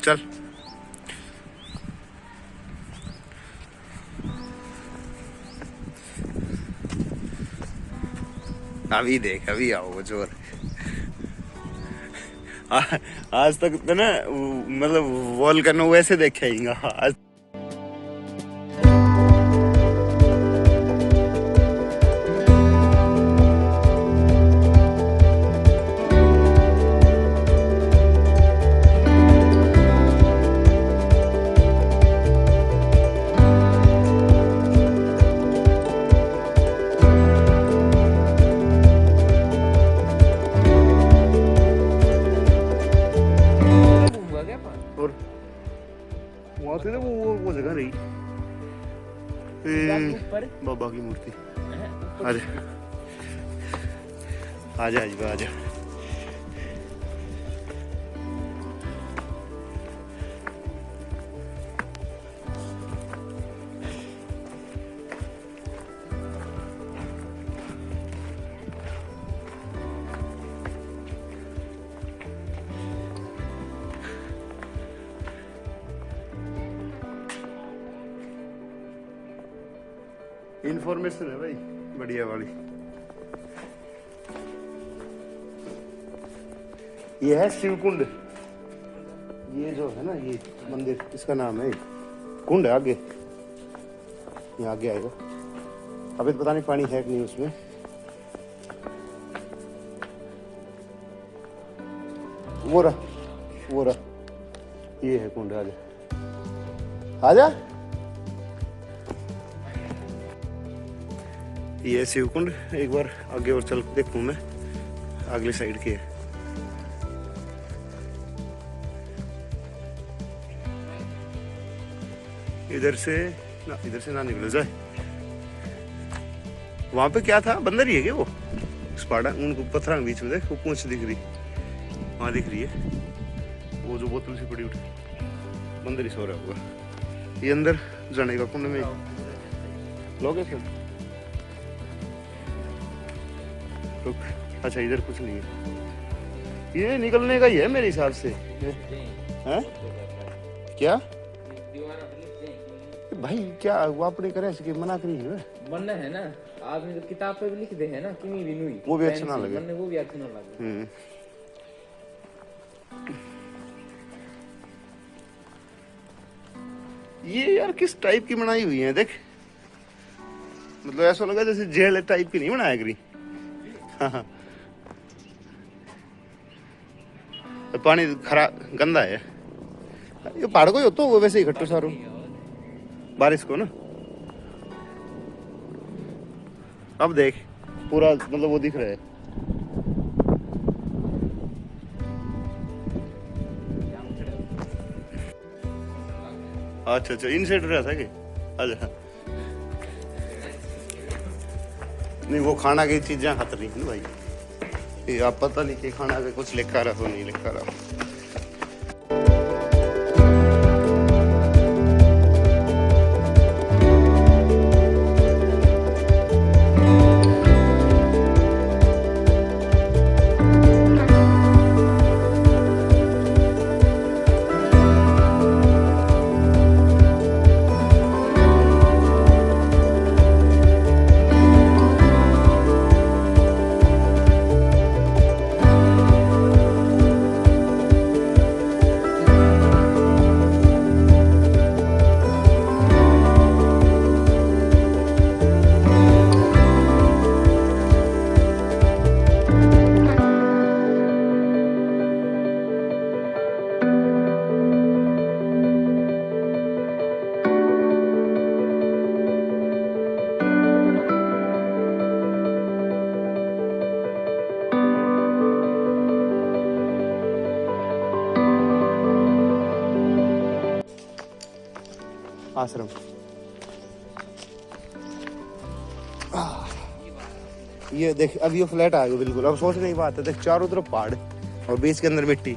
चल अभी देख, अभी आओ जोर। आज तक तो ना मतलब वोल्केनो वैसे देखेगा आज। वो जगह रही बाबा की मूर्ति। आजा आजा आजा आजा। इन्फॉर्मेशन है भाई बढ़िया वाली। ये है शिवकुंड। ये जो है ना ये मंदिर, इसका नाम है कुंड है। आगे ये आगे आएगा। अभी तो पता नहीं पानी है कि नहीं उसमें। वो रहा ये है कुंड। आजा आजा। ये शिवकुंड। एक बार आगे और चल देखूं मैं, अगली साइड की है। इधर से ना निकल जाए। वहां पे क्या था, बंदर ही है क्या वो? स्पाडा उनको पत्थरों के बीच में देख, वो पूंछ दिख रही, वहां दिख रही है। वो जो बोतल से पड़ी उठी बंदर ही सो रहा होगा। ये अंदर जाने का कुंड में लोग है। अच्छा इधर कुछ नहीं है, ये निकलने का ही है मेरे हिसाब से। हैं क्या भाई, क्या वो अपने करे कि मना करी है? मन है ना, आदमी तो किताब पे भी लिख दे है ना, किमी भी नहीं, वो भी अच्छा ना लगे। मन वो भी अच्छा ना लगे। ये यार किस टाइप की बनाई हुई है देख, मतलब ऐसा लगा जैसे जेल टाइप की नहीं बनाया करी। हाँ। पानी खरा गंदा है। ये पहाड़ को ही होता वो वैसे इकट्ठो सारो बारिश को ना। अब देख पूरा मतलब वो दिख रहा है। अच्छा इन साइड रहा था कि अच्छा नहीं, वो खाना की चीजें खाते रही है भाई। ये आप पता नहीं कि खाना के कुछ लिखा रहा तो नहीं लिखा रहा। आश्रम ये देख, अब ये फ्लैट आ गया बिल्कुल। अब सोचने की बात है, देख चारों तरफ पहाड़ और बीच के अंदर मिट्टी।